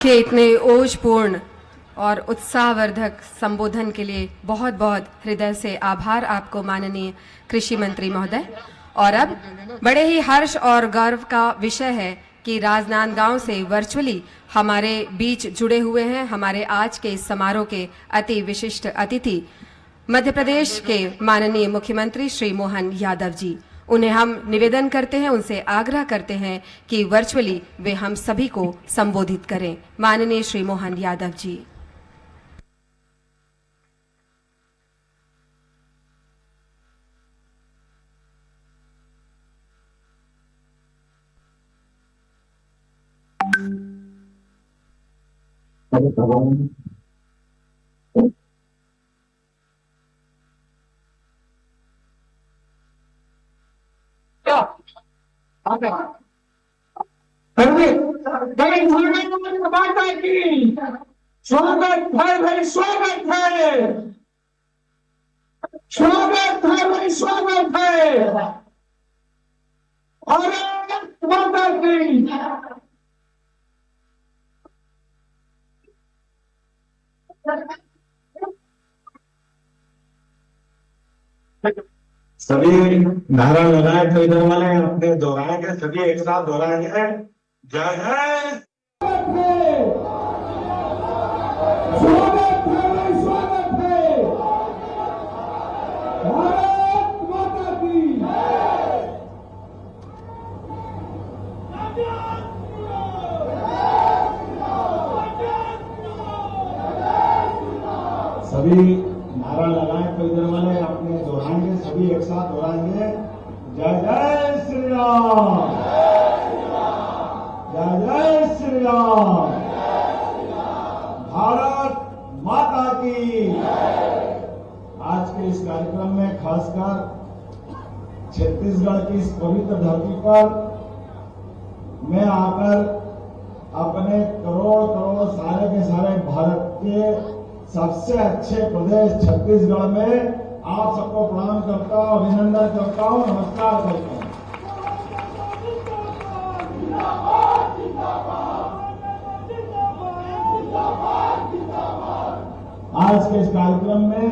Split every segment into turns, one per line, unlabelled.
के इतने ओजपूर्ण और उत्साहवर्धक संबोधन के लिए बहुत बहुत हृदय से आभार आपको माननीय कृषि मंत्री महोदय। और अब बड़े ही हर्ष और गर्व का विषय है कि राजनांदगांव से वर्चुअली हमारे बीच जुड़े हुए हैं हमारे आज के इस समारोह के अति विशिष्ट अतिथि मध्य प्रदेश के माननीय मुख्यमंत्री श्री मोहन यादव जी। उन्हें हम निवेदन करते हैं, उनसे आग्रह करते हैं कि वर्चुअली वे हम सभी को संबोधित करें। माननीय श्री मोहन यादव जी।
स्वागत है भाई, स्वागत है, स्वागत है भाई, स्वागत है। और माता की
सभी नारा लगाए तो इधर वाले अपने दोहराएंगे, सभी एक साथ दोहराएंगे। जय जय
स्वागत है भाई, स्वागत है। भारत माता की
सभी नारा लगाए तो इधर वाले अपने दोहराएंगे, सभी एक साथ दोहराएंगे। जय जय श्री राम, जय जय श्री राम, भारत माता की। आज के इस कार्यक्रम में खासकर छत्तीसगढ़ की इस पवित्र धरती पर मैं आकर अपने करोड़ करोड़ सारे के सारे भारत के सबसे अच्छे प्रदेश छत्तीसगढ़ में आप सबको प्रणाम करता हूं, अभिनंदन करता हूं, नमस्कार करता हूं। आज के इस कार्यक्रम में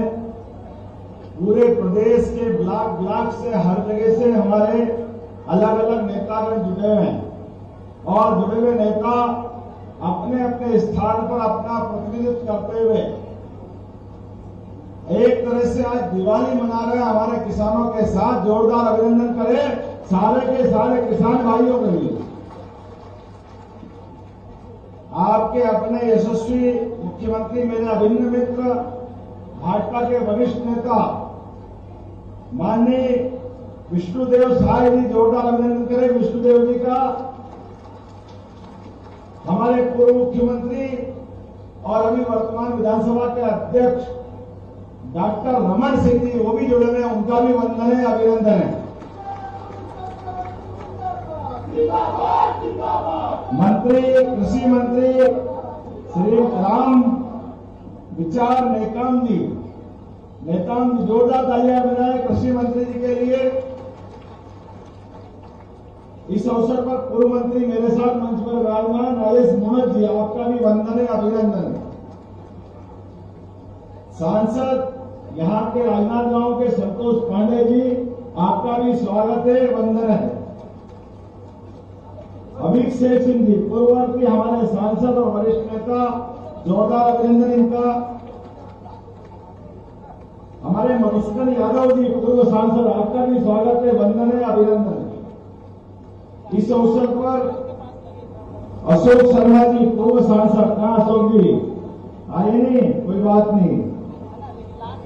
पूरे प्रदेश के ब्लॉक ब्लॉक से हर जगह से हमारे अलग अलग नेतागण जुड़े हुए हैं और जुड़े हुए नेता अपने अपने स्थान पर अपना प्रतिनिधित्व करते हुए एक तरह से आज दिवाली मना रहे हैं हमारे किसानों के साथ। जोरदार अभिनंदन करें सारे के सारे किसान भाइयों के लिए। आपके अपने यशस्वी मुख्यमंत्री, मेरे अभिन्न मित्र, भाजपा के वरिष्ठ नेता माननीय विष्णुदेव साय जी, जोरदार अभिनंदन करें विष्णुदेव जी का। हमारे पूर्व मुख्यमंत्री और अभी वर्तमान विधानसभा के अध्यक्ष डॉक्टर रमन सिंह जी, वो भी जुड़े हुए हैं, उनका भी वंदन है, अभिनंदन है। मंत्री, कृषि मंत्री श्री राम विचार नेताम जी, जोरदार तालियां बजाएं कृषि मंत्री जी के लिए। इस अवसर पर पूर्व मंत्री मेरे साथ मंच पर विराजमान नरेश मोहन जी, आपका भी वंदन है, अभिनंदन है। सांसद यहाँ के राजनांदगांव के संतोष पांडे जी, आपका भी स्वागत है, वंदन है। अभिषेक सिंह जी, पूर्ववर्ती हमारे सांसद और वरिष्ठ नेता, जोरदार अभिनंदन इनका। हमारे मधुसूदन यादव जी, पूर्व सांसद, आपका भी स्वागत है, वंदन है, अभिनंदन है। इस अवसर पर अशोक शर्मा जी, पूर्व सांसद, कहाँ अशोक जी आए नहीं, कोई बात नहीं।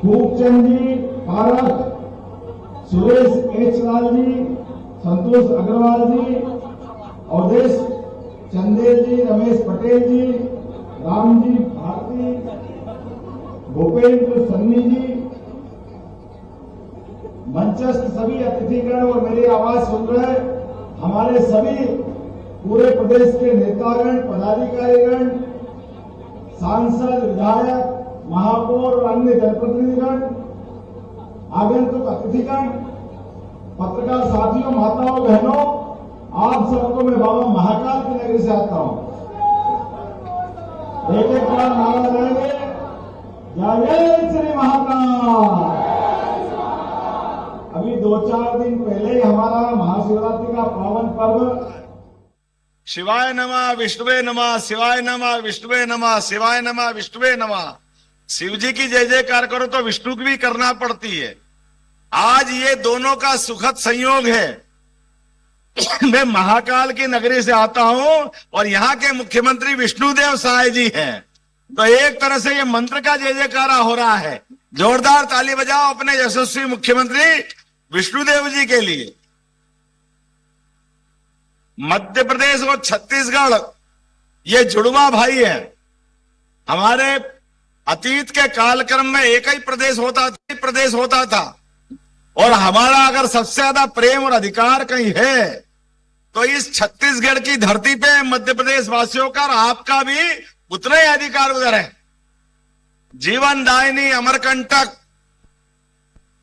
खूबचंद जी पारस, सुरेश एच लाल जी, संतोष अग्रवाल जी, अवधेश चंदेल जी, रमेश पटेल जी, राम जी भारती, भूपेंद्र सन्नी जी, मंचस्थ सभी अतिथिगण और मेरी आवाज सुन रहे हमारे सभी पूरे प्रदेश के नेतागण, पदाधिकारीगण, सांसद, विधायक, महापौर और अन्य जनप्रतिनिधिगण, आगंतुक अतिथिगण, पत्रकार साथियों, माताओं बहनों, आप सबको मैं बाबा महाकाल की नगरी से आता हूं। एक बार नारा लगाएंगे, जय श्री महाकाल। अभी 2-4 दिन पहले ही हमारा महाशिवरात्रि का पावन पर्व
शिवाय नमः विष्णुवे नमः, शिवाय नमः विष्णुवे नमः, शिवाय नमः विष्णुवे नमः। शिव जी की जय जयकार करो तो विष्णु की भी करना पड़ती है। आज ये दोनों का सुखद संयोग है। मैं महाकाल की नगरी से आता हूं और यहाँ के मुख्यमंत्री विष्णुदेव साय जी हैं, तो एक तरह से ये मंत्र का जय जयकारा हो रहा है। जोरदार ताली बजाओ अपने यशस्वी मुख्यमंत्री विष्णुदेव जी के लिए। मध्य प्रदेश और छत्तीसगढ़ ये जुड़वा भाई है। हमारे अतीत के कालक्रम में एक ही प्रदेश होता था और हमारा अगर सबसे ज्यादा प्रेम और अधिकार कहीं है तो इस छत्तीसगढ़ की धरती पे मध्य प्रदेश वासियों का और आपका भी उतना ही अधिकार उधर है। जीवन दायिनी अमरकंटक,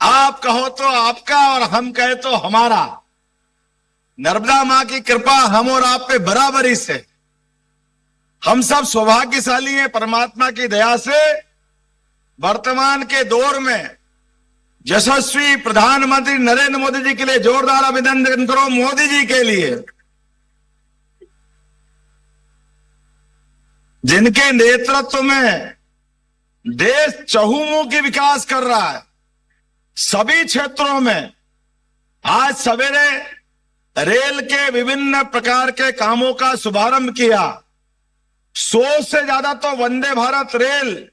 आप कहो तो आपका और हम कहे तो हमारा। नर्मदा मां की कृपा हम और आप पे बराबरी से। हम सब सौभाग्यशाली हैं परमात्मा की दया से। वर्तमान के दौर में यशस्वी प्रधानमंत्री नरेंद्र मोदी जी के लिए जोरदार अभिनंदन करो। मोदी जी के लिए, जिनके नेतृत्व में देश चहुमुखी विकास कर रहा है सभी क्षेत्रों में। आज सवेरे रेल के विभिन्न प्रकार के कामों का शुभारंभ किया। 100 से ज्यादा तो वंदे भारत रेल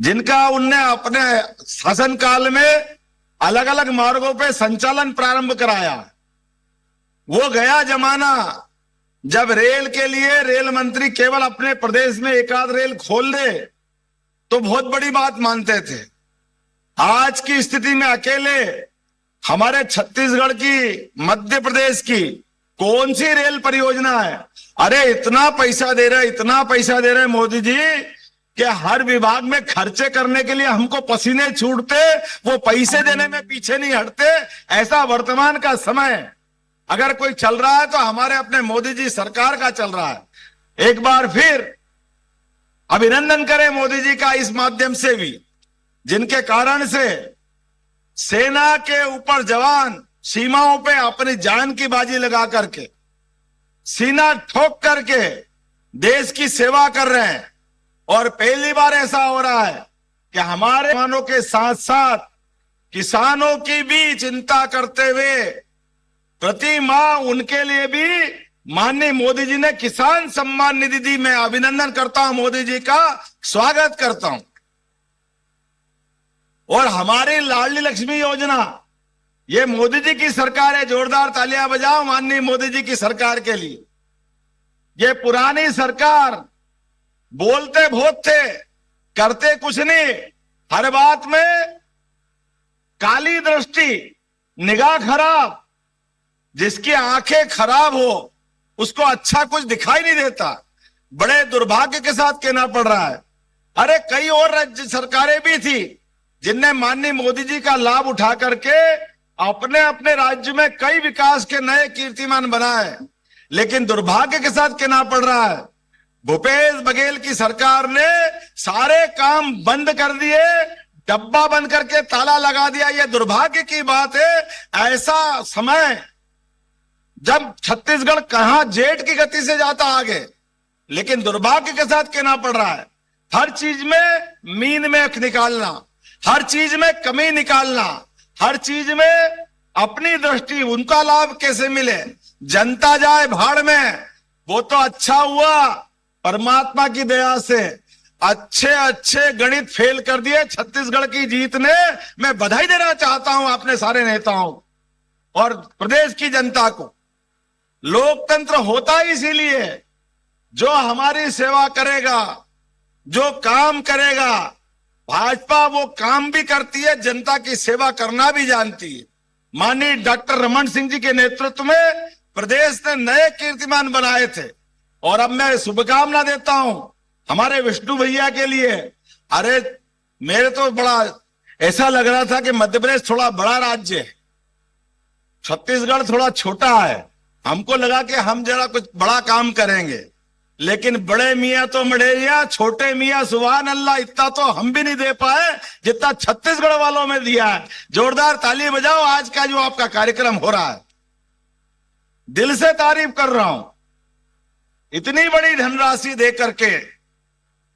जिनका उनने अपने शासनकाल में अलग अलग मार्गों पे संचालन प्रारंभ कराया। वो गया जमाना जब रेल के लिए रेल मंत्री केवल अपने प्रदेश में एक आध रेल खोल दे तो बहुत बड़ी बात मानते थे। आज की स्थिति में अकेले हमारे छत्तीसगढ़ की, मध्य प्रदेश की कौन सी रेल परियोजना है? अरे इतना पैसा दे रहे मोदी जी कि हर विभाग में खर्चे करने के लिए हमको पसीने छूटते, वो पैसे देने में पीछे नहीं हटते। ऐसा वर्तमान का समय अगर कोई चल रहा है तो हमारे अपने मोदी जी सरकार का चल रहा है। एक बार फिर अभिनंदन करें मोदी जी का इस माध्यम से भी, जिनके कारण से सेना के ऊपर जवान सीमाओं पे अपनी जान की बाजी लगा करके, सीना ठोक करके देश की सेवा कर रहे हैं। और पहली बार ऐसा हो रहा है कि हमारे जवानों के साथ साथ किसानों की भी चिंता करते हुए प्रति माह उनके लिए भी माननीय मोदी जी ने किसान सम्मान निधि दी। मैं अभिनंदन करता हूं, मोदी जी का स्वागत करता हूं। और हमारी लाडली लक्ष्मी योजना, ये मोदी जी की सरकार है। जोरदार तालियां बजाओ माननीय मोदी जी की सरकार के लिए। ये पुरानी सरकार बोलते बहुत थे, करते कुछ नहीं। हर बात में काली दृष्टि, निगाह खराब। जिसकी आंखें खराब हो उसको अच्छा कुछ दिखाई नहीं देता। बड़े दुर्भाग्य के साथ कहना पड़ रहा है। अरे कई और राज्य सरकारें भी थी जिनने माननीय मोदी जी का लाभ उठा करके अपने अपने राज्य में कई विकास के नए कीर्तिमान बनाए, लेकिन दुर्भाग्य के साथ कहना पड़ रहा है भूपेश बघेल की सरकार ने सारे काम बंद कर दिए, डब्बा बंद करके ताला लगा दिया। यह दुर्भाग्य की बात है। ऐसा समय जब छत्तीसगढ़ कहां जेट की गति से जाता आगे, लेकिन दुर्भाग्य के साथ कहना पड़ रहा है हर चीज में मीन में अख निकालना, हर चीज में कमी निकालना, हर चीज में अपनी दृष्टि, उनका लाभ कैसे मिले, जनता जाए भाड़ में। वो तो अच्छा हुआ परमात्मा की दया से अच्छे गणित फेल कर दिए छत्तीसगढ़ की जीत ने। मैं बधाई देना चाहता हूं अपने सारे नेताओं और प्रदेश की जनता को। लोकतंत्र होता ही इसीलिए, जो हमारी सेवा करेगा, जो काम करेगा। भाजपा वो काम भी करती है, जनता की सेवा करना भी जानती है। माननीय डॉक्टर रमन सिंह जी के नेतृत्व में प्रदेश ने नए कीर्तिमान बनाए थे। और अब मैं शुभकामना देता हूं हमारे विष्णु भैया के लिए। अरे मेरे तो बड़ा ऐसा लग रहा था कि मध्य प्रदेश थोड़ा बड़ा राज्य है, छत्तीसगढ़ थोड़ा छोटा है। हमको लगा कि हम जरा कुछ बड़ा काम करेंगे, लेकिन बड़े मियां तो मड़ेरिया, छोटे मियां सुभान अल्लाह, इतना तो हम भी नहीं दे पाए जितना छत्तीसगढ़ वालों में दिया है। जोरदार ताली बजाओ। आज का जो आपका कार्यक्रम हो रहा है, दिल से तारीफ कर रहा हूं। इतनी बड़ी धनराशि दे करके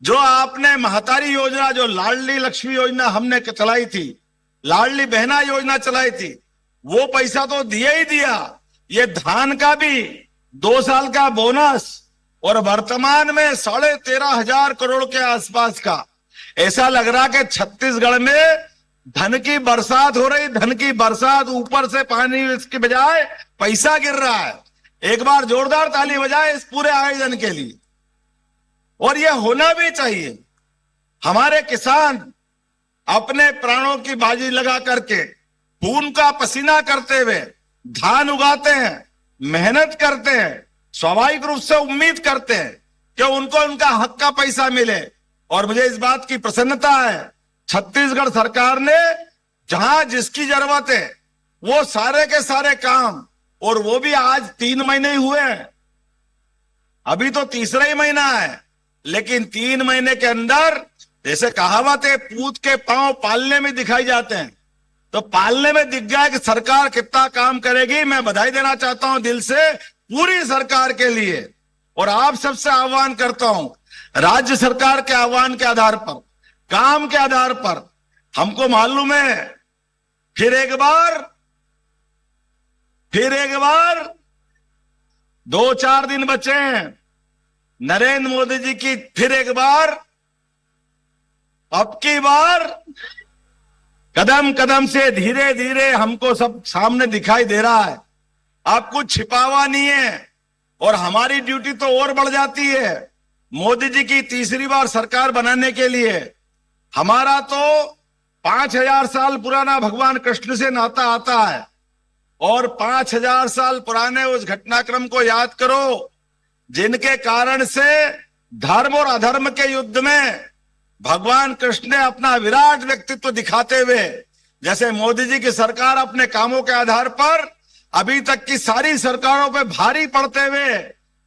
जो आपने महतारी योजना, जो लाडली लक्ष्मी योजना हमने चलाई थी, लाडली बहना योजना चलाई थी, वो पैसा तो दिया ही दिया। ये धान का भी 2 साल का बोनस और वर्तमान में 13,500 करोड़ के आसपास का, ऐसा लग रहा कि छत्तीसगढ़ में धन की बरसात हो रही। धन की बरसात, ऊपर से पानी इसके बजाय पैसा गिर रहा है। एक बार जोरदार ताली बजाए इस पूरे आयोजन के लिए। और यह होना भी चाहिए। हमारे किसान अपने प्राणों की बाजी लगा करके, खून का पसीना करते हुए धान उगाते हैं, मेहनत करते हैं, स्वाभाविक रूप से उम्मीद करते हैं कि उनको उनका हक का पैसा मिले। और मुझे इस बात की प्रसन्नता है, छत्तीसगढ़ सरकार ने जहां जिसकी जरूरत है वो सारे के सारे काम, और वो भी आज 3 महीने ही हुए हैं, अभी तो तीसरा ही महीना है, लेकिन 3 महीने के अंदर, जैसे कहावत है, पूत के पांव पालने में दिखाई जाते हैं, तो पालने में दिख गया कि सरकार कितना काम करेगी। मैं बधाई देना चाहता हूं दिल से पूरी सरकार के लिए। और आप सबसे आह्वान करता हूं, राज्य सरकार के आह्वान के आधार पर, काम के आधार पर, हमको मालूम है फिर एक बार 2-4 दिन बचे हैं नरेंद्र मोदी जी की फिर एक बार, अब की बार कदम कदम से धीरे धीरे हमको सब सामने दिखाई दे रहा है। अब कुछ छिपावा नहीं है। और हमारी ड्यूटी तो और बढ़ जाती है। मोदी जी की तीसरी बार सरकार बनाने के लिए हमारा तो 5,000 साल पुराना भगवान कृष्ण से नाता आता है। और 5,000 साल पुराने उस घटनाक्रम को याद करो जिनके कारण से धर्म और अधर्म के युद्ध में भगवान कृष्ण ने अपना विराट व्यक्तित्व दिखाते हुए, जैसे मोदी जी की सरकार अपने कामों के आधार पर अभी तक की सारी सरकारों पे भारी पड़ते हुए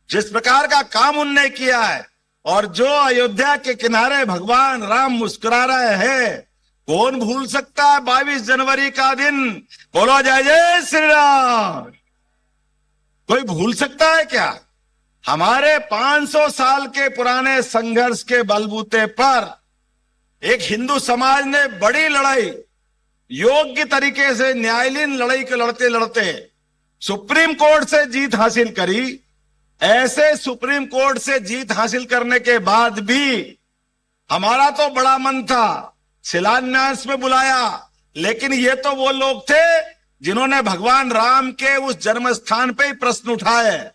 जिस प्रकार का काम उनने किया है, और जो अयोध्या के किनारे भगवान राम मुस्कुरा रहे हैं, कौन भूल सकता है 22 जनवरी का दिन। बोलो जय जय श्री राम। कोई भूल सकता है क्या? हमारे 500 साल के पुराने संघर्ष के बलबूते पर एक हिंदू समाज ने बड़ी लड़ाई, योग्य तरीके से न्यायालयीन लड़ाई के लड़ते लड़ते सुप्रीम कोर्ट से जीत हासिल करी। ऐसे सुप्रीम कोर्ट से जीत हासिल करने के बाद भी हमारा तो बड़ा मन था, शिलान्यास में बुलाया, लेकिन ये तो वो लोग थे जिन्होंने भगवान राम के उस जन्म स्थान पे ही प्रश्न उठाए,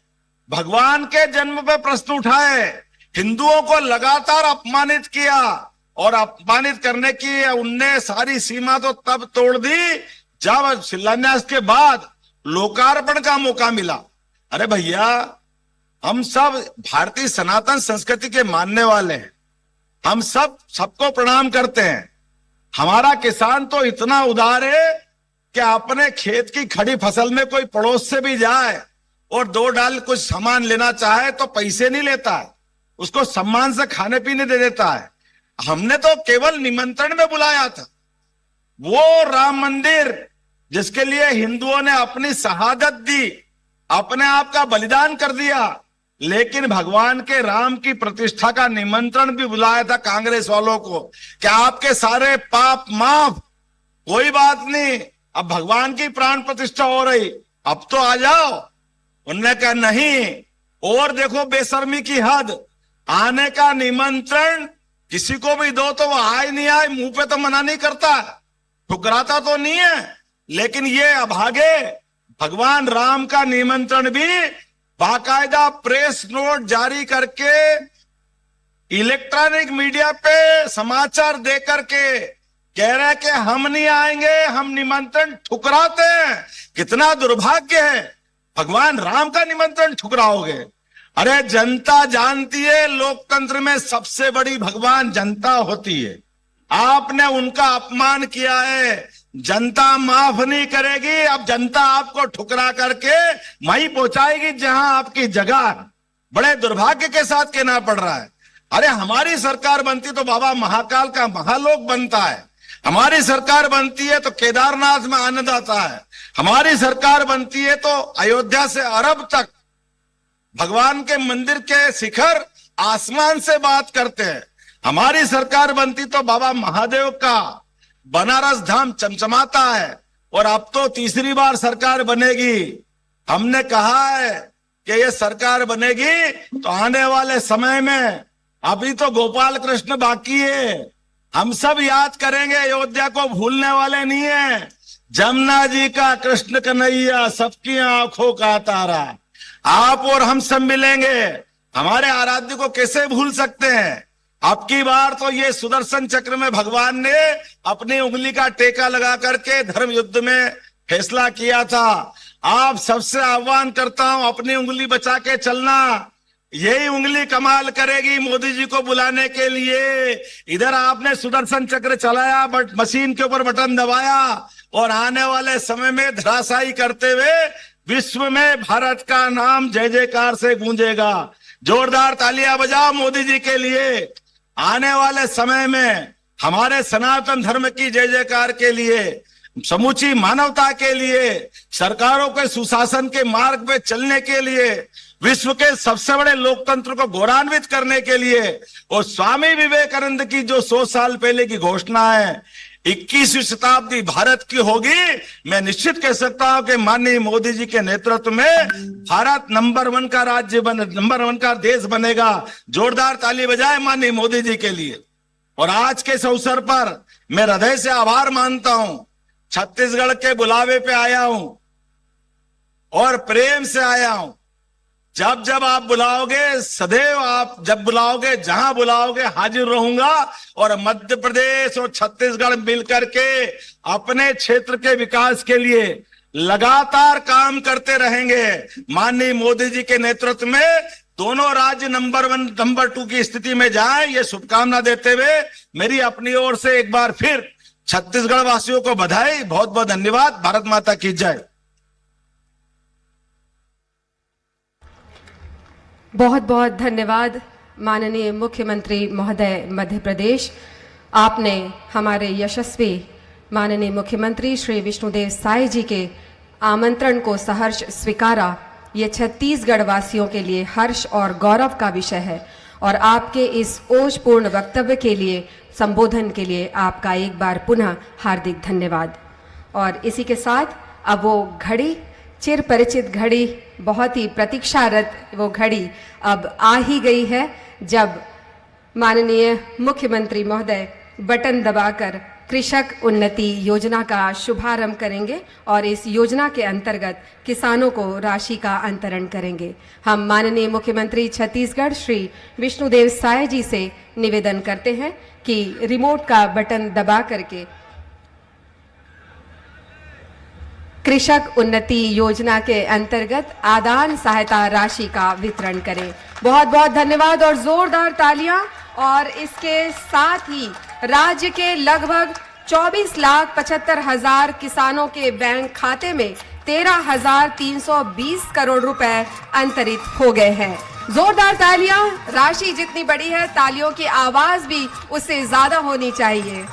भगवान के जन्म पे प्रश्न उठाए, हिंदुओं को लगातार अपमानित किया। और अपमानित करने की उनने सारी सीमा तो तब तोड़ दी जब शिलान्यास के बाद लोकार्पण का मौका मिला। अरे भैया, हम सब भारतीय सनातन संस्कृति के मानने वाले हैं, हम सबको प्रणाम करते हैं। हमारा किसान तो इतना उदार है कि अपने खेत की खड़ी फसल में कोई पड़ोस से भी जाए और 2 डाल कुछ सामान लेना चाहे तो पैसे नहीं लेता है, उसको सम्मान से खाने पीने दे देता है। हमने तो केवल निमंत्रण में बुलाया था। वो राम मंदिर जिसके लिए हिंदुओं ने अपनी शहादत दी, अपने आप का बलिदान कर दिया, लेकिन भगवान के राम की प्रतिष्ठा का निमंत्रण भी बुलाया था कांग्रेस वालों को कि आपके सारे पाप माफ, कोई बात नहीं, अब भगवान की प्राण प्रतिष्ठा हो रही, अब तो आ जाओ। उन्होंने कहा नहीं, और देखो बेशर्मी की हद, आने का निमंत्रण किसी को भी दो तो वो आए नहीं आए, मुंह पे तो मना नहीं करता, ठुकराता तो नहीं है, लेकिन ये अभागे भगवान राम का निमंत्रण भी बाकायदा प्रेस नोट जारी करके, इलेक्ट्रॉनिक मीडिया पे समाचार दे करके कह रहे कि हम नहीं आएंगे, हम निमंत्रण ठुकराते हैं। कितना दुर्भाग्य है, भगवान राम का निमंत्रण ठुकराओगे। अरे जनता जानती है लोकतंत्र में सबसे बड़ी भगवान जनता होती है। आपने उनका अपमान किया है, जनता माफ नहीं करेगी। अब जनता आपको ठुकरा करके वहीं पहुंचाएगी जहां आपकी जगह। बड़े दुर्भाग्य के साथ कहना पड़ रहा है। अरे हमारी सरकार बनती तो बाबा महाकाल का महालोक बनता है, हमारी सरकार बनती है तो केदारनाथ में आनंद आता है, हमारी सरकार बनती है तो अयोध्या से अरब तक भगवान के मंदिर के शिखर आसमान से बात करते हैं, हमारी सरकार बनती तो बाबा महादेव का बनारस धाम चमचमाता है। और अब तो तीसरी बार सरकार बनेगी। हमने कहा है कि ये सरकार बनेगी तो आने वाले समय में, अभी तो गोपाल कृष्ण बाकी है, हम सब याद करेंगे, अयोध्या को भूलने वाले नहीं है। जमुना जी का कृष्ण कन्हैया सबकी आंखों का तारा, आप और हम सब मिलेंगे, हमारे आराध्य को कैसे भूल सकते हैं। अब की बार तो ये सुदर्शन चक्र में भगवान ने अपनी उंगली का टेका लगा करके धर्म युद्ध में फैसला किया था। आप सबसे आह्वान करता हूं, अपनी उंगली बचा के चलना, यही उंगली कमाल करेगी मोदी जी को बुलाने के लिए। इधर आपने सुदर्शन चक्र चलाया, बट मशीन के ऊपर बटन दबाया और आने वाले समय में धराशायी करते हुए विश्व में भारत का नाम जय जयकार से गूंजेगा। जोरदार तालियां बजाओ मोदी जी के लिए। आने वाले समय में हमारे सनातन धर्म की जय जयकार के लिए, समूची मानवता के लिए, सरकारों के सुशासन के मार्ग पे चलने के लिए, विश्व के सबसे बड़े लोकतंत्र को गौरवान्वित करने के लिए, और स्वामी विवेकानंद की जो 100 साल पहले की घोषणा है 21वीं शताब्दी भारत की होगी, मैं निश्चित कह सकता हूं कि माननीय मोदी जी के नेतृत्व में भारत नंबर 1 का राज्य नंबर 1 का देश बनेगा। जोरदार ताली बजाए माननीय मोदी जी के लिए। और आज के इस अवसर पर मैं हृदय से आभार मानता हूं, छत्तीसगढ़ के बुलावे पे आया हूं और प्रेम से आया हूं। जब जब आप बुलाओगे, सदैव आप जब बुलाओगे, जहां बुलाओगे हाजिर रहूंगा। और मध्य प्रदेश और छत्तीसगढ़ मिलकर के अपने क्षेत्र के विकास के लिए लगातार काम करते रहेंगे। माननीय मोदी जी के नेतृत्व में दोनों राज्य नंबर 1 नंबर 2 की स्थिति में जाएं, ये शुभकामना देते हुए मेरी अपनी ओर से एक बार फिर छत्तीसगढ़ वासियों को बधाई, बहुत बहुत धन्यवाद। भारत माता की जय।
बहुत बहुत धन्यवाद माननीय मुख्यमंत्री महोदय मध्य प्रदेश। आपने हमारे यशस्वी माननीय मुख्यमंत्री श्री विष्णुदेव साय जी के आमंत्रण को सहर्ष स्वीकारा। ये छत्तीसगढ़ वासियों के लिए हर्ष और गौरव का विषय है और आपके इस ओजपूर्ण वक्तव्य के लिए, संबोधन के लिए आपका एक बार पुनः हार्दिक धन्यवाद। और इसी के साथ अब वो घड़ी, चिर परिचित घड़ी, बहुत ही प्रतीक्षारत वो घड़ी अब आ ही गई है जब माननीय मुख्यमंत्री महोदय बटन दबाकर कृषक उन्नति योजना का शुभारंभ करेंगे और इस योजना के अंतर्गत किसानों को राशि का अंतरण करेंगे। हम माननीय मुख्यमंत्री छत्तीसगढ़ श्री विष्णुदेव साय जी से निवेदन करते हैं कि रिमोट का बटन दबा करके कृषक उन्नति योजना के अंतर्गत आदान सहायता राशि का वितरण करें। बहुत बहुत धन्यवाद और जोरदार तालियां। और इसके साथ ही राज्य के लगभग 24,75,000 किसानों के बैंक खाते में 13,320 करोड़ रुपए अंतरित हो गए हैं। जोरदार तालियां। राशि जितनी बड़ी है, तालियों की आवाज भी उससे ज्यादा होनी चाहिए।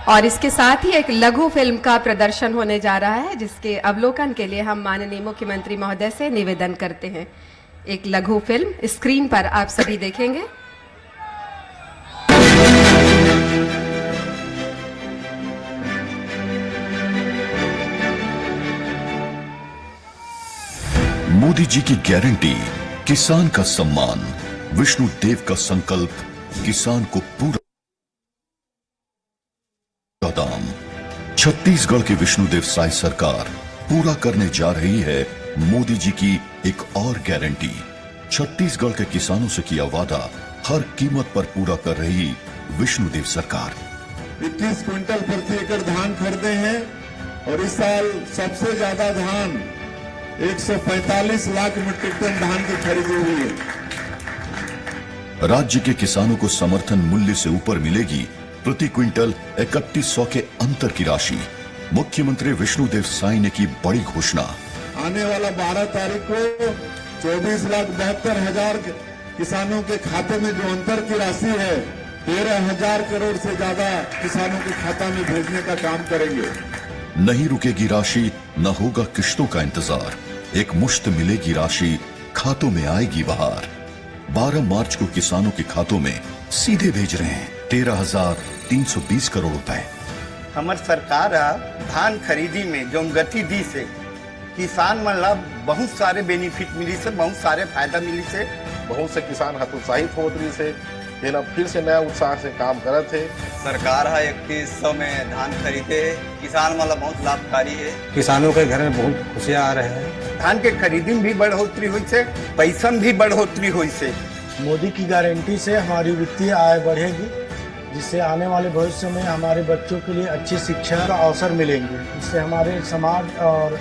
और इसके साथ ही एक लघु फिल्म का प्रदर्शन होने जा रहा है, जिसके अवलोकन के लिए हम माननीय मुख्यमंत्री महोदय से निवेदन करते हैं। एक लघु फिल्म स्क्रीन पर आप सभी देखेंगे।
मोदी जी की गारंटी, किसान का सम्मान, विष्णु देव का संकल्प, किसान को पूरा दाम। छत्तीसगढ़ की विष्णुदेव साय सरकार पूरा करने जा रही है मोदी जी की एक और गारंटी। छत्तीसगढ़ के किसानों से किया वादा हर कीमत पर पूरा कर रही विष्णुदेव सरकार।
21 क्विंटल प्रति एकड़ धान खरीदे हैं और इस साल सबसे ज्यादा धान 145 लाख मीट्रिक टन धान की खरीदी हुई है।
राज्य के किसानों को समर्थन मूल्य से ऊपर मिलेगी प्रति क्विंटल 3100 के अंतर की राशि। मुख्यमंत्री विष्णुदेव साई ने की बड़ी घोषणा।
आने वाला 12 तारीख को 24,72,000 किसानों के खाते में जो अंतर की राशि है 13,000 करोड़ से ज्यादा किसानों के खाता में भेजने का काम करेंगे।
नहीं रुकेगी राशि, न होगा किश्तों का इंतजार, एक मुश्त मिलेगी राशि, खातों में आएगी बहार। 12 मार्च को किसानों के खातों में सीधे भेज रहे हैं 13,320 करोड़ रुपए।
हमार सरकार धान खरीदी में जो गति दी से किसान मतलब बहुत सारे बेनिफिट मिली से, बहुत सारे फायदा मिली से।
बहुत से किसान हतोत्साहित होत रही से, लेकिन अब फिर से नया उत्साह से काम करत है।
सरकार है 3100 में धान खरीदे, किसान वाला बहुत लाभकारी है।
किसानों के घर में बहुत खुशियाँ आ रहे हैं।
धान के खरीदी में भी बढ़ोतरी हुई से, पैसा में भी बढ़ोतरी हुई से।
मोदी की गारंटी से हमारी वित्तीय आय बढ़ेगी, जिससे आने वाले भविष्य में हमारे बच्चों के लिए अच्छी शिक्षा का अवसर मिलेंगे। इससे हमारे समाज और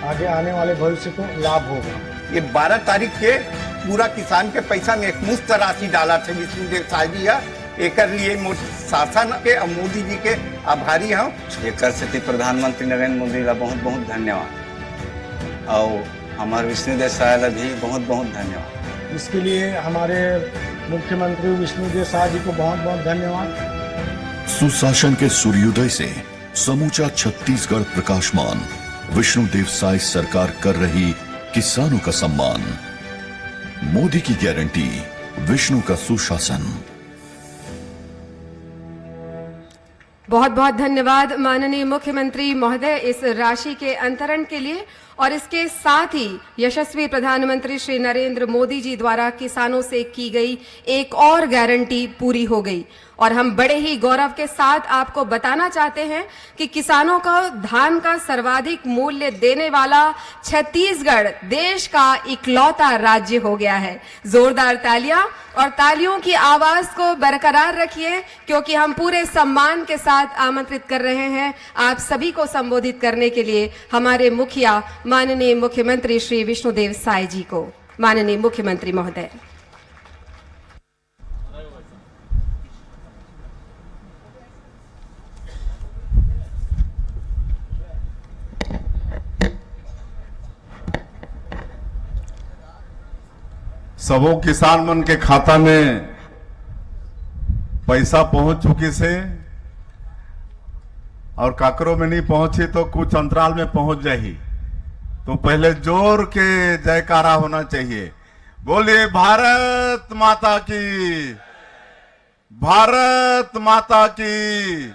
आगे आने वाले भविष्य को लाभ होगा।
ये 12 तारीख के पूरा किसान के पैसा में एक मुफ्त राशि डाला थे विष्णुदेव साई जी। एक लिए शासन के और मोदी जी के आभारी हूँ।
एक से प्रधानमंत्री नरेंद्र मोदी का बहुत बहुत धन्यवाद और हमारे विष्णुदेव साई का भी बहुत बहुत धन्यवाद।
इसके लिए हमारे मुख्यमंत्री विष्णुदेव साई जी को बहुत बहुत धन्यवाद।
सुशासन के सूर्योदय से समूचा छत्तीसगढ़ प्रकाशमान। विष्णुदेव साई सरकार कर रही किसानों का सम्मान। मोदी की गारंटी, विष्णु का सुशासन।
बहुत बहुत धन्यवाद माननीय मुख्यमंत्री महोदय इस राशि के अंतरण के लिए। और इसके साथ ही यशस्वी प्रधानमंत्री श्री नरेंद्र मोदी जी द्वारा किसानों से की गई एक और गारंटी पूरी हो गई। और हम बड़े ही गौरव के साथ आपको बताना चाहते हैं कि किसानों को धान का सर्वाधिक मूल्य देने वाला छत्तीसगढ़ देश का इकलौता राज्य हो गया है। जोरदार तालियां और तालियों की आवाज को बरकरार रखिए, क्योंकि हम पूरे सम्मान के साथ आमंत्रित कर रहे हैं आप सभी को संबोधित करने के लिए हमारे मुखिया माननीय मुख्यमंत्री श्री विष्णुदेव साई जी को। माननीय मुख्यमंत्री महोदय।
सबों किसान मन के खाता में पैसा पहुंच चुकी से और काकरों में नहीं पहुंची तो कुछ अंतराल में पहुंच जाएगी। तो पहले जोर के जयकारा होना चाहिए। बोलिए भारत माता की, भारत माता की,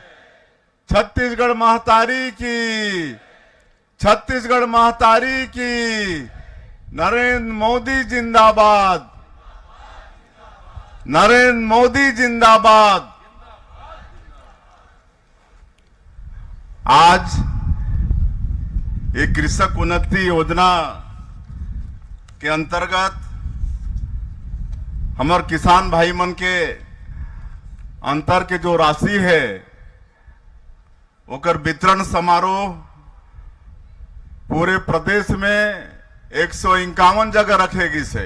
छत्तीसगढ़ महतारी की, छत्तीसगढ़ महतारी की, नरेंद्र मोदी जिंदाबाद, नरेंद्र मोदी जिंदाबाद। आज एक कृषक उन्नति योजना के अंतर्गत हमारे किसान भाई मन के अंतर के जो राशि है ओकर वितरण समारोह पूरे प्रदेश में 151 जगह रखेगी से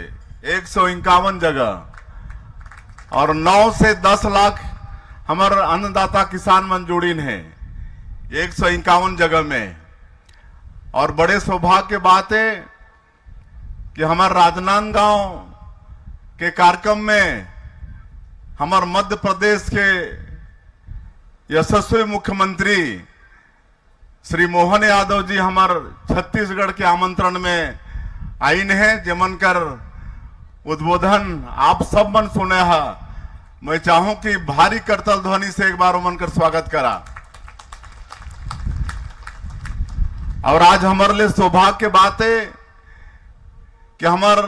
151 जगह और 9 से 10 लाख हमारे अन्नदाता किसान मन जुड़ीन है 151 जगह में। और बड़े सौभाग्य की बात है कि हमारे राजनांदगांव के कार्यक्रम में हमारे मध्य प्रदेश के यशस्वी मुख्यमंत्री श्री मोहन यादव जी हमारे छत्तीसगढ़ के आमंत्रण में आईन है, जेमन कर उद्बोधन आप सब मन सुने हा। मैं चाहूं कि भारी करतल ध्वनि से एक बार उमन कर स्वागत करा। और आज हमारे लिए सौभाग्य की बात है कि हमारे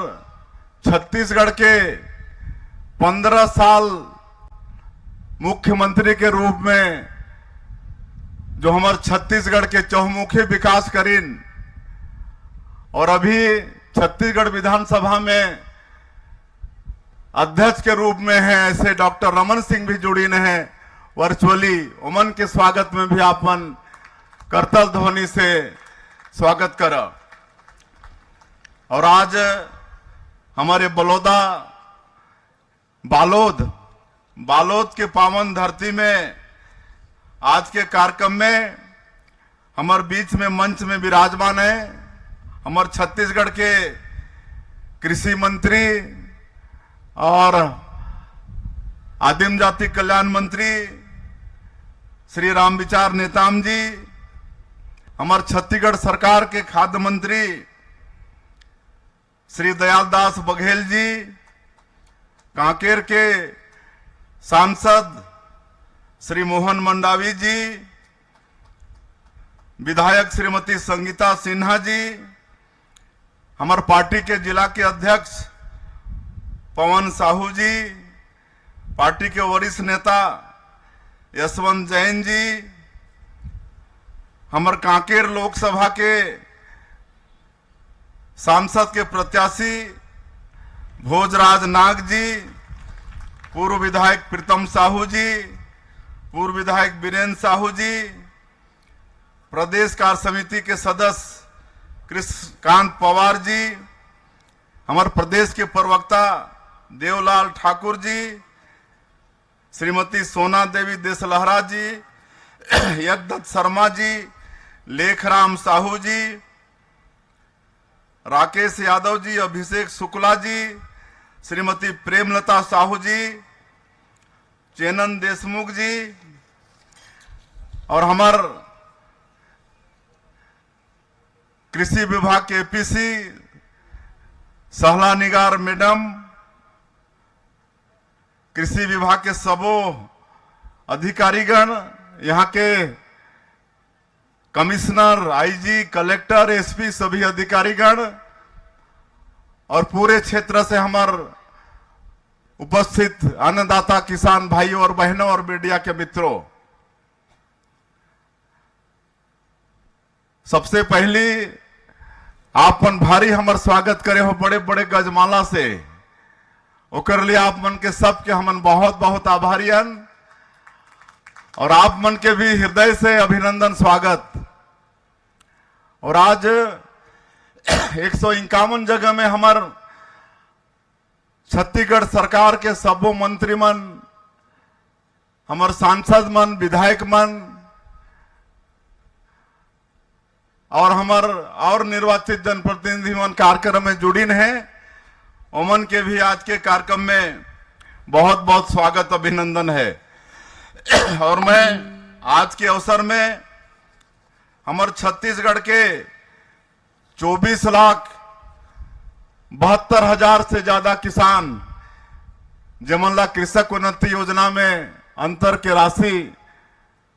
छत्तीसगढ़ के 15 साल मुख्यमंत्री के रूप में जो हमारे छत्तीसगढ़ के चहुमुखी विकास करीन और अभी छत्तीसगढ़ विधानसभा में अध्यक्ष के रूप में है ऐसे डॉक्टर रमन सिंह भी जुड़ी हैं वर्चुअली। उमन के स्वागत में भी आपन करतल ध्वनि से स्वागत करा। और आज हमारे बालोद के पावन धरती में आज के कार्यक्रम में हमारे बीच में मंच में विराजमान है हमारे छत्तीसगढ़ के कृषि मंत्री और आदिम जाति कल्याण मंत्री श्री रामविचार नेताम जी, हमारे छत्तीसगढ़ सरकार के खाद्य मंत्री श्री दयालदास बघेल जी, कांकेर के सांसद श्री मोहन मंडावी जी, विधायक श्रीमती संगीता सिन्हा जी, हमारे पार्टी के जिला के अध्यक्ष पवन साहू जी, पार्टी के वरिष्ठ नेता यशवंत जैन जी, हमारे कांकेर लोकसभा के सांसद के प्रत्याशी भोजराज नाग जी, पूर्व विधायक प्रीतम साहू जी, पूर्व विधायक वीरेंद्र साहू जी, प्रदेश कार्य समिति के सदस्य कृष्णकांत पवार जी, हमारे प्रदेश के प्रवक्ता देवलाल ठाकुर जी, श्रीमती सोना देवी देसलहरा जी, यज्ञदत्त शर्मा जी, लेखराम साहू जी, राकेश यादव जी, अभिषेक शुक्ला जी, श्रीमती प्रेमलता साहू जी, चेनन देशमुख जी और हमार कृषि विभाग के एपीसी सहला निगार मैडम, कृषि विभाग के सबो अधिकारीगण, यहाँ के कमिश्नर, आईजी, कलेक्टर, एसपी, सभी अधिकारीगण और पूरे क्षेत्र से हमार उपस्थित अन्नदाता किसान भाइयों और बहनों और मीडिया के मित्रों, सबसे पहली आपन भारी हमार स्वागत करे हो बड़े बड़े गजमाला से, ओकर लिए आप मन के सबके हमन बहुत बहुत आभारी हन और आप मन के भी हृदय से अभिनंदन स्वागत। और आज 151 जगह में हमार छत्तीसगढ़ सरकार के सबो मंत्री मन, हमार सांसद मन, विधायक मन और हमार और निर्वाचित जनप्रतिनिधि मन कार्यक्रम में जुड़ीन हैं, ओमन के भी आज के कार्यक्रम में बहुत बहुत स्वागत अभिनंदन है। और मैं आज के अवसर में हमारे छत्तीसगढ़ के 24,72,000 से ज्यादा किसान जमनला कृषक उन्नति योजना में अंतर के राशि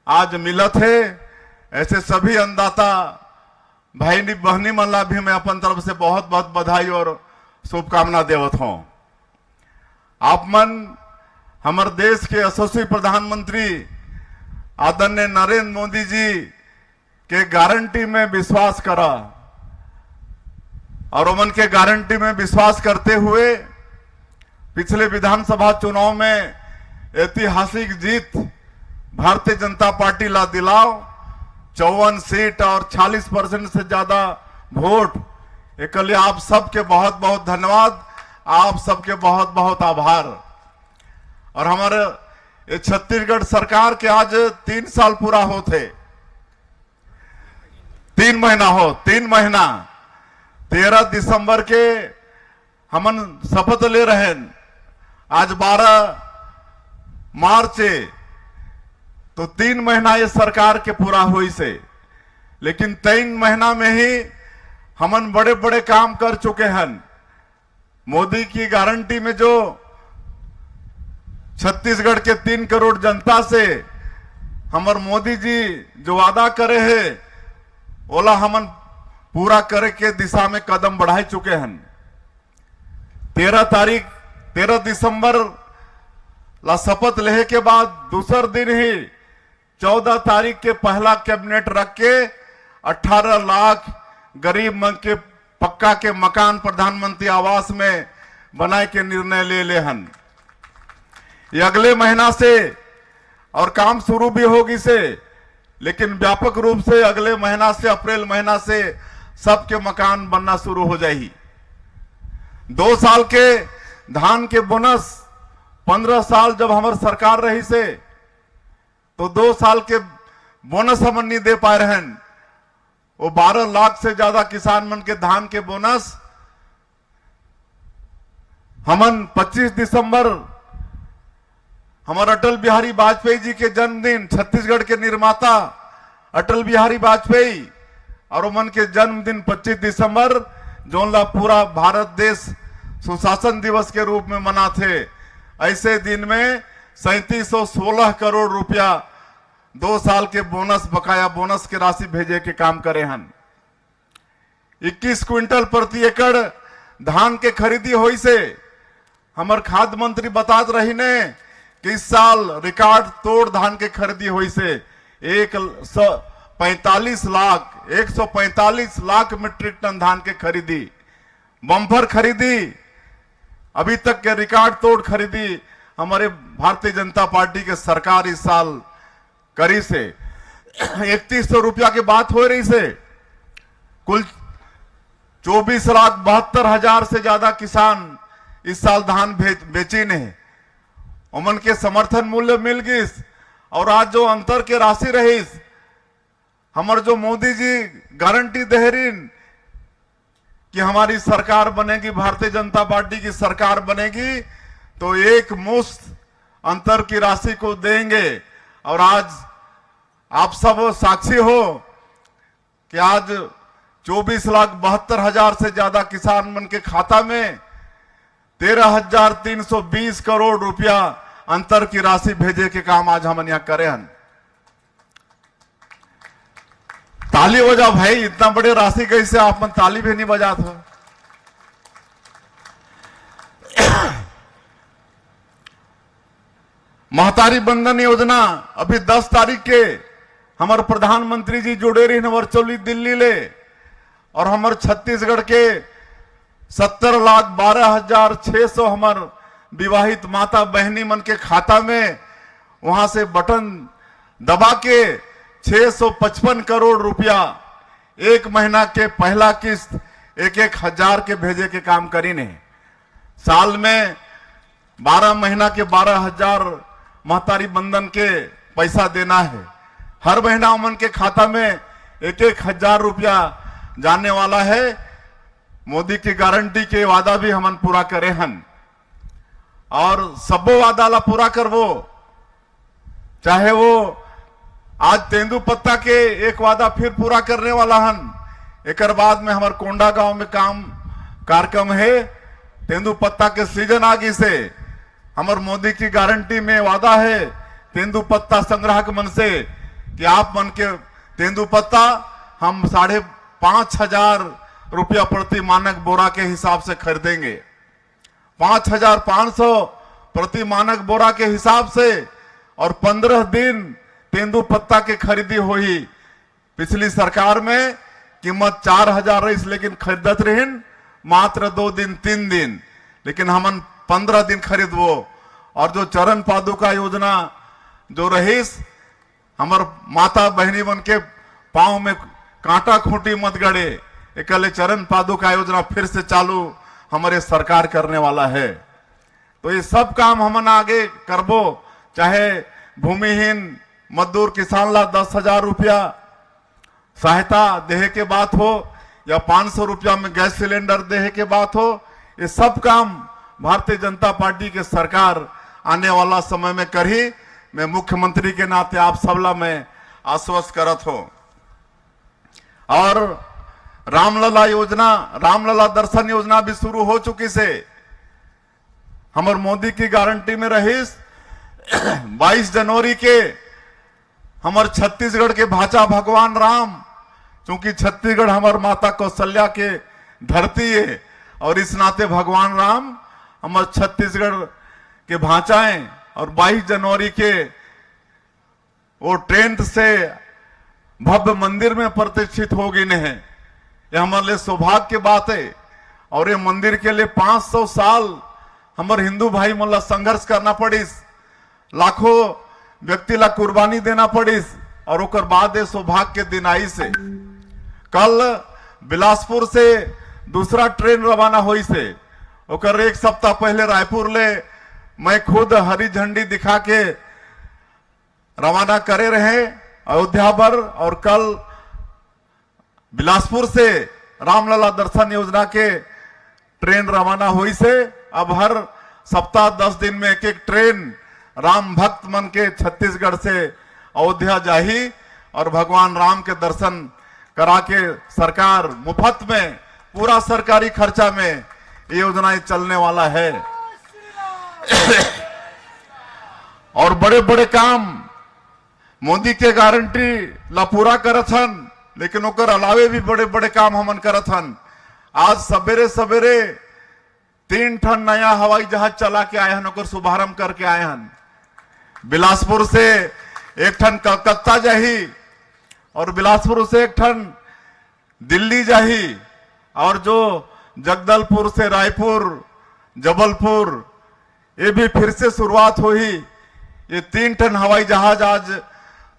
आज मिलत है, ऐसे सभी अन्नदाता भाई बहनी मल्ला भी मैं अपन तरफ से बहुत बहुत बधाई और शुभकामना देवत हूं। आप मन हमारे देश के यशस्वी प्रधानमंत्री आदरणीय नरेंद्र मोदी जी के गारंटी में विश्वास करा और उमन के गारंटी में विश्वास करते हुए पिछले विधानसभा चुनाव में ऐतिहासिक जीत भारतीय जनता पार्टी ला दिलाओ, 54 सीट और 40% से ज्यादा वोट, एक लिए आप सबके बहुत बहुत धन्यवाद, आप सबके बहुत बहुत आभार। और हमारे छत्तीसगढ़ सरकार के आज 3 साल पूरा होते, 3 महीना 13 दिसंबर के हमन शपथ ले रहे हैं, आज 12 मार्च तो 3 महीना ये सरकार के पूरा हुई से, लेकिन 3 महीना में ही हमन बड़े बड़े काम कर चुके हैं। मोदी की गारंटी में जो छत्तीसगढ़ के 3 करोड़ जनता से हमार मोदी जी जो वादा करे हैं, ओला हमन पूरा करे के दिशा में कदम बढ़ा चुके हैं। 13 दिसंबर ला शपथ लेने के बाद दूसर दिन ही 14 तारीख के पहला कैबिनेट रख के 18 लाख गरीब मन के पक्का के मकान प्रधानमंत्री आवास में बनाए के निर्णय ले हन। ये अगले महीना से और काम शुरू भी होगी से, लेकिन व्यापक रूप से अगले महीना से अप्रैल महीना से सबके मकान बनना शुरू हो जाएगी। 2 साल के धान के बोनस 15 साल जब हमार सरकार रही से तो 2 साल के बोनस हम नहीं दे पाए रहन। वो 12 लाख से ज्यादा किसान मन के धान के बोनस हमन 25 दिसंबर हमारे अटल बिहारी वाजपेयी जी के जन्मदिन, छत्तीसगढ़ के निर्माता अटल बिहारी वाजपेयी और उमन के जन्मदिन 25 दिसंबर जोनला पूरा भारत देश सुशासन दिवस के रूप में मनाते। ऐसे दिन में 3716 करोड़ रुपया 2 साल के बोनस, बकाया बोनस के राशि भेजे के काम करे हन। 21 क्विंटल प्रति एकड़ धान के खरीदी हुई से हमार खाद्य मंत्री बतात रही ने कि इस साल रिकॉर्ड तोड़ धान के खरीदी हुई से 145 लाख मीट्रिक टन धान के खरीदी, बम्पर खरीदी, अभी तक के रिकॉर्ड तोड़ खरीदी हमारे भारतीय जनता पार्टी के सरकार इस साल करी से। 3100 रुपया की बात हो रही से कुल 24,72,000 से ज्यादा किसान इस साल धान बेची ने, उमन के समर्थन मूल्य मिल गई। और आज जो अंतर के राशि रही हमार जो मोदी जी गारंटी दे रही कि हमारी सरकार बनेगी, भारतीय जनता पार्टी की सरकार बनेगी तो एक मुश्त अंतर की राशि को देंगे। और आज आप सब साक्षी हो कि आज 24,72,000 से ज्यादा किसान मन के खाता में 13,320 करोड़ रुपया अंतर की राशि भेजे के काम आज हम यहां करे हन। ताली बजा भाई, इतना बड़े राशि कैसे आप मन ताली भी नहीं बजा था। महतारी बंधन योजना अभी 10 तारीख के हमारे प्रधानमंत्री जी जुड़े रही वर्चुअली दिल्ली ले, और हमारे छत्तीसगढ़ के 70,12,600 हमार विवाहित माता बहनी मन के खाता में वहां से बटन दबा के 655 करोड़ रुपया एक महीना के पहला किस्त 1,000 के भेजे के काम करी ने। साल में 12 महीना के 12,000 महतारी बंधन के पैसा देना है। हर महीना उमन के खाता में 1,000 रुपया जाने वाला है। मोदी की गारंटी के वादा भी हमन पूरा करे हन और सबो वादा ला पूरा करवो। चाहे वो आज तेंदुपत्ता के एक वादा फिर पूरा करने वाला हन। एक बाद में हमारे कोंडा गांव में कार्यक्रम है, तेंदुपत्ता के सीजन आगे से हमारे मोदी की गारंटी में वादा है तेंदुपत्ता संग्राहक मन से कि आप मन के तेंदुपत्ता हम 5,500 रुपया प्रति मानक बोरा के हिसाब से खरीदेंगे। 5,500 प्रति मानक बोरा के हिसाब से, और 15 दिन तेंदुपत्ता के खरीदी हुई। पिछली सरकार में कीमत 4,000 रही, लेकिन खरीदत रही मात्र 2 दिन 3 दिन, लेकिन हमन 15 दिन खरीदवो। और जो चरण पादुका योजना जो रहीस, हमार माता बहनी मन के पांव में कांटा खूंटी मत गड़े, एकले चरण पादुका योजना फिर से चालू हमारे सरकार करने वाला है। तो ये सब काम हमन आगे करबो। चाहे भूमिहीन मजदूर किसान ला 10,000 रुपया सहायता देहे के बात हो, या 500 रुपया में गैस सिलेंडर देहे के बात हो, ये सब काम भारतीय जनता पार्टी के सरकार आने वाला समय में करी। मैं मुख्यमंत्री के नाते आप सबला मैं आश्वस्त करत हो। और रामलला योजना, रामलला दर्शन योजना भी शुरू हो चुकी से हमारे मोदी की गारंटी में रहीस। 22 जनवरी के हमारे छत्तीसगढ़ के भाचा भगवान राम, क्योंकि छत्तीसगढ़ हमारे माता कौशल्या के धरती है, और इस नाते भगवान राम हमारे छत्तीसगढ़ के भाचाएं, और 22 जनवरी के वो ट्रेन से भव्य मंदिर में प्रतिष्ठित हो गई है। ये हमारे लिए सौभाग्य की बात है। और ये मंदिर के लिए 500 साल हमारे हिंदू भाई मोला संघर्ष करना पड़िस, लाखों व्यक्ति ला कुर्बानी देना पड़िस, और ओकर बाद ये सौभाग्य के दिन आई से कल बिलासपुर से दूसरा ट्रेन रवाना हुई से, ओकर एक सप्ताह पहले रायपुर ले मैं खुद हरी झंडी दिखा के रवाना करे रहे अयोध्या भर, और कल बिलासपुर से रामलला दर्शन योजना के ट्रेन रवाना हुई से अब हर सप्ताह 10 दिन में एक एक ट्रेन राम भक्त मन के छत्तीसगढ़ से अयोध्या जाही और भगवान राम के दर्शन करा के सरकार मुफ्त में पूरा सरकारी खर्चा में ये योजनाएं चलने वाला है। और बड़े बड़े काम मोदी के गारंटी ला पूरा करत हन, लेकिन ओकर अलावे भी बड़े बड़े काम हमन करत हन। आज सवेरे सवेरे 3 ठन नया हवाई जहाज चला के आए हन, ओकर शुभारंभ करके आए हन। बिलासपुर से एक ठन कलकत्ता जाही और बिलासपुर से एक ठन दिल्ली जाही, और जो जगदलपुर से रायपुर, जबलपुर, ये भी फिर से शुरुआत हुई। ये 3 टन हवाई जहाज आज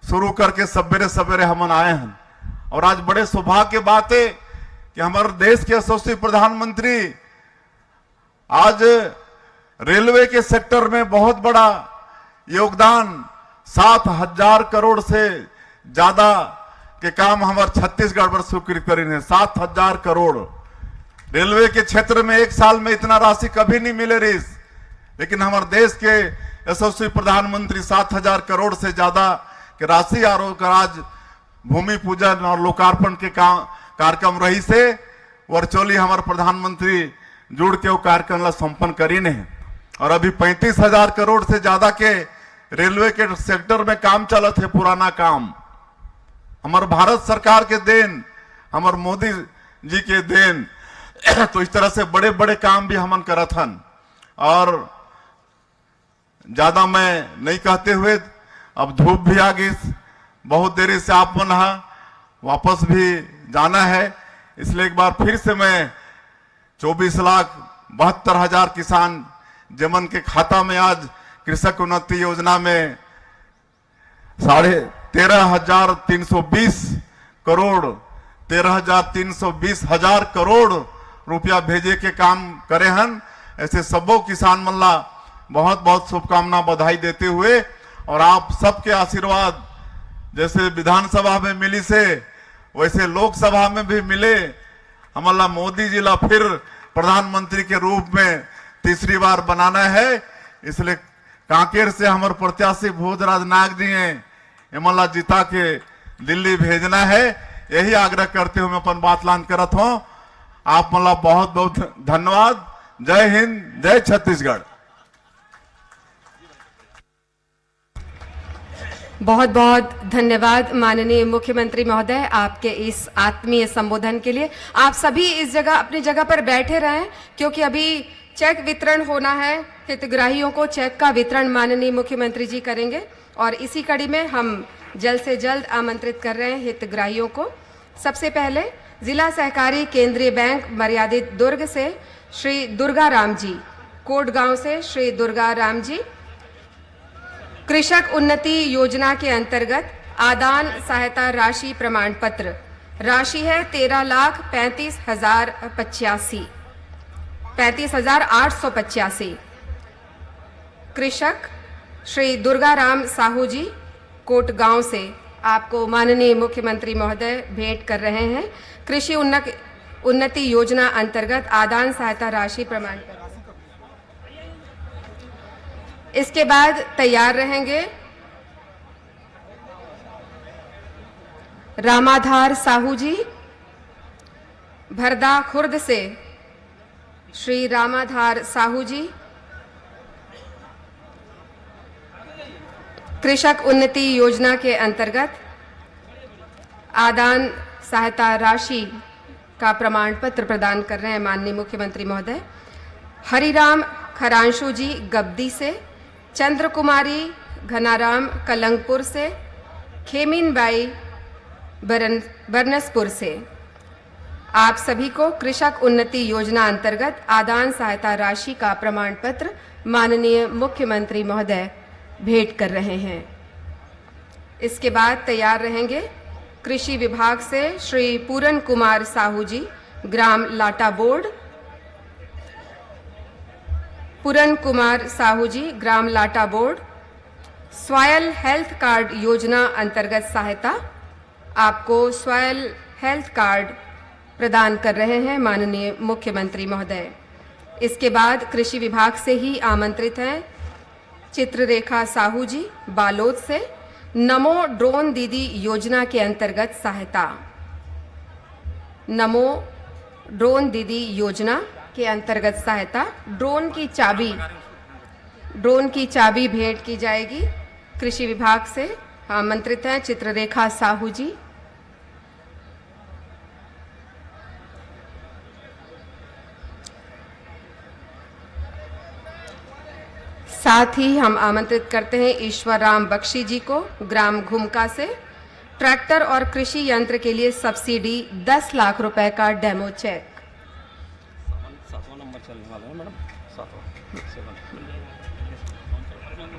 शुरू करके सवेरे सवेरे हमन आए हैं। और आज बड़े सौभाग्य की बात है कि हमारे देश के यशस्वी प्रधानमंत्री आज रेलवे के सेक्टर में बहुत बड़ा योगदान 7,000 करोड़ से ज्यादा के काम हमारे छत्तीसगढ़ पर स्वीकृत करी है। 7,000 करोड़ रेलवे के क्षेत्र में एक साल में इतना राशि कभी नहीं मिले रही, लेकिन हमारे देश के यशस्वी प्रधानमंत्री 7,000 करोड़ से ज्यादा के राशि और आज भूमि पूजन और लोकार्पण के कार्यक्रम रही से वर्चुअली हमारे प्रधानमंत्री जुड़ के वो कार्यक्रम ला संपन्न करी ने। और अभी 35,000 करोड़ से ज्यादा के रेलवे के सेक्टर में काम चलत है, पुराना काम हमारे भारत सरकार के देन, हमारे मोदी जी के देन। तो इस तरह से बड़े बड़े काम भी हमन करत हन। और ज्यादा मैं नहीं कहते हुए, अब धूप भी आ गई, बहुत देरी से आप मन वापस भी जाना है, इसलिए एक बार फिर से मैं 24,72,000 किसान जमन के खाता में आज कृषक उन्नति योजना में 13,320 करोड़ 13,320,000 करोड़ रुपया भेजे के काम करे हन। ऐसे सबो किसान मन ला बहुत बहुत शुभकामना बधाई देते हुए, और आप सबके आशीर्वाद जैसे विधानसभा में मिली से वैसे लोकसभा में भी मिले। हमारा मोदी जी ला फिर प्रधानमंत्री के रूप में तीसरी बार बनाना है, इसलिए कांकेर से हमारे प्रत्याशी भोजराज नाग जी हैं, इमला जिता के दिल्ली भेजना है। यही आग्रह करते हुए मैं अपन बात लान करत हूं। आप मला बहुत बहुत धन्यवाद। जय हिंद, जय छत्तीसगढ़।
बहुत बहुत धन्यवाद माननीय मुख्यमंत्री महोदय आपके इस आत्मीय संबोधन के लिए। आप सभी इस जगह अपनी जगह पर बैठे रहें, क्योंकि अभी चेक वितरण होना है। हितग्राहियों को चेक का वितरण माननीय मुख्यमंत्री जी करेंगे, और इसी कड़ी में हम जल्द से जल्द आमंत्रित कर रहे हैं हितग्राहियों को। सबसे पहले जिला सहकारी केंद्रीय बैंक मर्यादित दुर्ग से श्री दुर्गा राम जी, कोटगांव से श्री दुर्गा राम जी, कृषक उन्नति योजना के अंतर्गत आदान सहायता राशि प्रमाण पत्र, राशि है 13,35,885। कृषक श्री दुर्गा राम साहू जी, कोटगांव से आपको माननीय मुख्यमंत्री महोदय भेंट कर रहे हैं कृषि उन्नति योजना अंतर्गत आदान सहायता राशि प्रमाण पत्र। इसके बाद तैयार रहेंगे रामाधार साहू जी, भरदा खुर्द से श्री रामाधार साहू जी, कृषक उन्नति योजना के अंतर्गत आदान सहायता राशि का प्रमाण पत्र प्रदान कर रहे हैं माननीय मुख्यमंत्री महोदय। हरिराम खरांशु जी गब्दी से, चंद्र कुमारी घनाराम कलंगपुर से, खेमीनबाई बरनसपुर से। आप सभी को कृषक उन्नति योजना अंतर्गत आदान सहायता राशि का प्रमाण पत्र माननीय मुख्यमंत्री महोदय भेंट कर रहे हैं। इसके बाद तैयार रहेंगे कृषि विभाग से श्री पूरन कुमार साहू जी, ग्राम लाटा बोर्ड, पूरन कुमार साहू जी, ग्राम लाटा बोर्ड, स्वायल हेल्थ कार्ड योजना अंतर्गत सहायता। आपको स्वायल हेल्थ कार्ड प्रदान कर रहे हैं माननीय मुख्यमंत्री महोदय। इसके बाद कृषि विभाग से ही आमंत्रित हैं चित्ररेखा साहू जी, बालोद से, नमो ड्रोन दीदी योजना के अंतर्गत सहायता। नमो ड्रोन दीदी योजना के अंतर्गत सहायता। ड्रोन की चाबी भेंट की जाएगी। कृषि विभाग से आमंत्रित हैं चित्ररेखा साहू जी। साथ ही हम आमंत्रित करते हैं ईश्वर राम बख्शी जी को, ग्राम घुमका से, ट्रैक्टर और कृषि यंत्र के लिए सब्सिडी 10 लाख रुपए का डेमो चेक।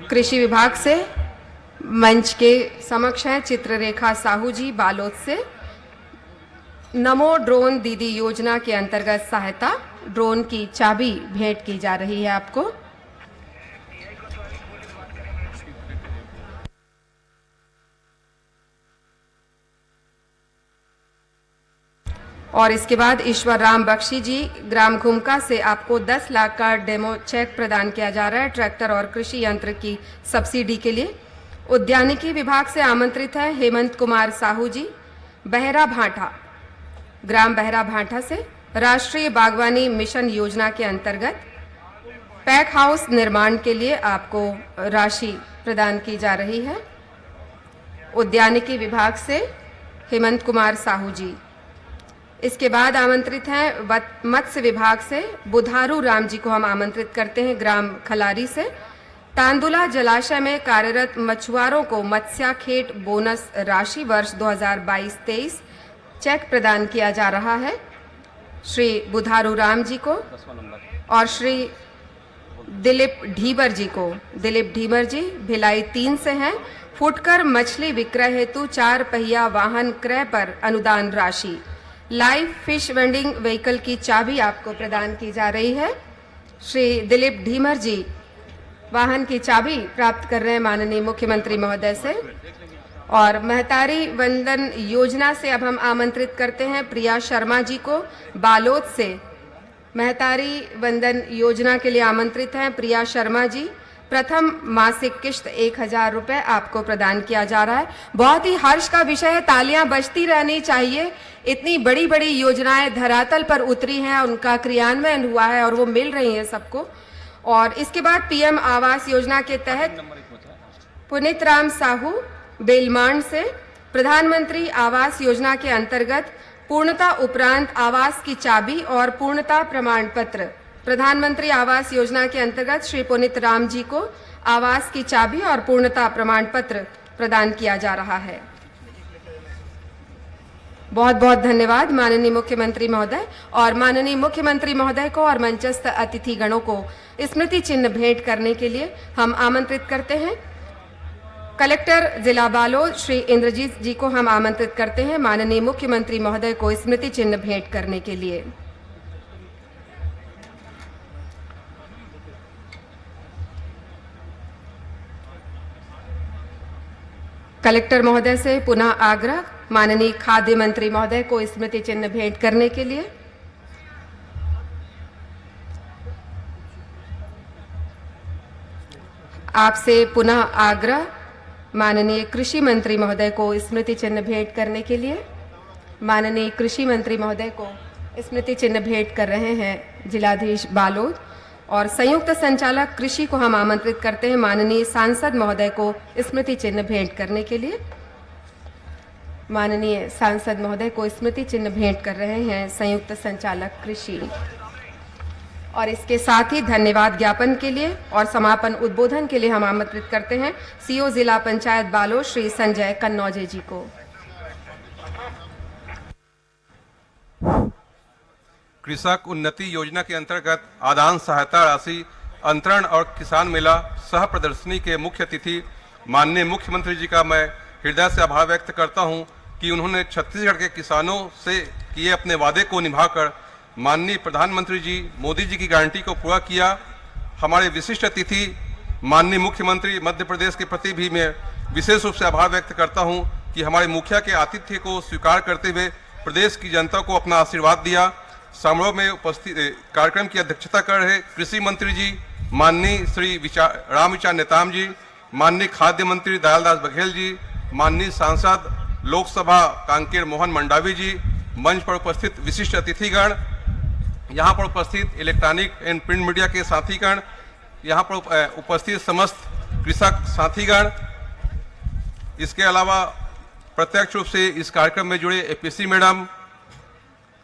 कृषि विभाग से मंच के समक्ष हैं चित्ररेखा साहू जी, बालोद से। नमो ड्रोन दीदी योजना के अंतर्गत सहायता। ड्रोन की चाबी भेंट की जा रही है आपको। और इसके बाद ईश्वर राम बख्शी जी, ग्राम घुमका से, आपको 10 लाख का डेमो चेक प्रदान किया जा रहा है ट्रैक्टर और कृषि यंत्र की सब्सिडी के लिए। उद्यानिकी विभाग से आमंत्रित है हेमंत कुमार साहू जी, बहरा भाठा, ग्राम बहरा भाठा से, राष्ट्रीय बागवानी मिशन योजना के अंतर्गत पैक हाउस निर्माण के लिए आपको राशि प्रदान की जा रही है। उद्यानिकी विभाग से हेमंत कुमार साहू जी। इसके बाद आमंत्रित हैं मत्स्य विभाग से बुधारू राम जी को हम आमंत्रित करते हैं, ग्राम खलारी से। तांदुला जलाशय में कार्यरत मछुआरों को मत्स्याखेट बोनस राशि वर्ष 2022-23 चेक प्रदान किया जा रहा है श्री बुधारू राम जी को और श्री दिलीप ढीबर जी को। दिलीप ढीबर जी भिलाई 3 से हैं। फुटकर मछली विक्रय हेतु 4 पहिया वाहन क्रय पर अनुदान राशि। लाइव फिश वेंडिंग व्हीकल की चाबी आपको प्रदान की जा रही है। श्री दिलीप ढीमर जी वाहन की चाबी प्राप्त कर रहे हैं माननीय मुख्यमंत्री महोदय से। और महतारी वंदन योजना से अब हम आमंत्रित करते हैं प्रिया शर्मा जी को, बालोद से। महतारी वंदन योजना के लिए आमंत्रित हैं प्रिया शर्मा जी। प्रथम मासिक किश्त 1000 रुपए आपको प्रदान किया जा रहा है। बहुत ही हर्ष का विषय है, तालियां बजती रहनी चाहिए। इतनी बड़ी बड़ी योजनाएं धरातल पर उतरी हैं, उनका क्रियान्वयन हुआ है और वो मिल रही हैं सबको। और इसके बाद पीएम आवास योजना के तहत पुनीत राम साहू बेलमांड से, प्रधानमंत्री आवास योजना के अंतर्गत पूर्णता उपरांत आवास की चाबी और पूर्णता प्रमाण पत्र। प्रधानमंत्री आवास योजना के अंतर्गत श्री पुनीत राम जी को आवास की चाबी और पूर्णता प्रमाण पत्र प्रदान किया जा रहा है। बहुत बहुत धन्यवाद माननीय मुख्यमंत्री महोदय। और माननीय मुख्यमंत्री महोदय को और मंचस्थ अतिथि गणों को स्मृति चिन्ह भेंट करने के लिए हम आमंत्रित करते हैं। कलेक्टर जिला बालोद श्री इंद्रजीत जी को हम आमंत्रित करते हैं माननीय मुख्यमंत्री महोदय को स्मृति चिन्ह भेंट करने के लिए। कलेक्टर महोदय से पुनः आग्रह माननीय खाद्य मंत्री महोदय को स्मृति चिन्ह भेंट करने के लिए। आपसे पुनः आग्रह माननीय कृषि मंत्री महोदय को स्मृति चिन्ह भेंट करने के लिए। माननीय कृषि मंत्री महोदय को स्मृति चिन्ह भेंट कर रहे हैं जिलाधीश बालोद। और संयुक्त संचालक कृषि को हम आमंत्रित करते हैं माननीय सांसद महोदय को स्मृति चिन्ह भेंट करने के लिए। माननीय सांसद महोदय को स्मृति चिन्ह भेंट कर रहे हैं संयुक्त संचालक कृषि। और इसके साथ ही धन्यवाद ज्ञापन के लिए और समापन उद्बोधन के लिए हम आमंत्रित करते हैं सीओ जिला पंचायत बालोद श्री संजय कन्नौजे जी को।
कृषक उन्नति योजना के अंतर्गत आदान सहायता राशि अंतरण और किसान मेला सह प्रदर्शनी के मुख्य अतिथि माननीय मुख्यमंत्री जी का मैं हृदय से आभार व्यक्त करता हूं कि उन्होंने छत्तीसगढ़ के किसानों से किए अपने वादे को निभाकर माननीय प्रधानमंत्री जी मोदी जी की गारंटी को पूरा किया हमारे विशिष्ट अतिथि माननीय मुख्यमंत्री मध्य प्रदेश के प्रति भी मैं विशेष रूप से आभार व्यक्त करता हूं कि हमारे मुखिया के आतिथ्य को स्वीकार करते हुए प्रदेश की जनता को अपना आशीर्वाद दिया। समारोह में उपस्थित कार्यक्रम की अध्यक्षता कर रहे कृषि मंत्री जी माननीय श्री रामविचार नेताम जी, माननीय खाद्य मंत्री दयालदास बघेल जी, माननीय सांसद लोकसभा कांकेर मोहन मंडावी जी, मंच पर उपस्थित विशिष्ट अतिथिगण, यहाँ पर उपस्थित इलेक्ट्रॉनिक एंड प्रिंट मीडिया के साथीगण, यहाँ पर उपस्थित समस्त कृषक साथीगण, इसके अलावा प्रत्यक्ष रूप से इस कार्यक्रम में जुड़े एपीसी मैडम,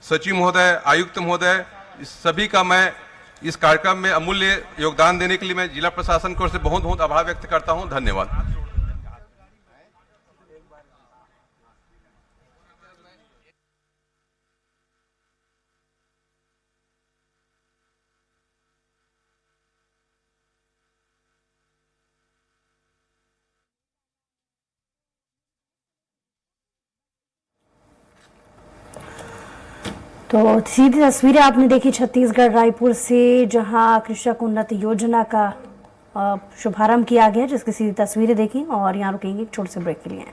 सचिव महोदय, आयुक्त महोदय, इस सभी का मैं इस कार्यक्रम में अमूल्य योगदान देने के लिए मैं जिला प्रशासन की ओर से बहुत बहुत आभार व्यक्त करता हूं। धन्यवाद।
तो सीधी तस्वीरें आपने देखी छत्तीसगढ़ रायपुर से, जहां कृषक उन्नति योजना का शुभारंभ किया गया, जिसकी सीधी तस्वीरें देखी। और यहाँ रुकेंगे एक छोटे से ब्रेक के लिए।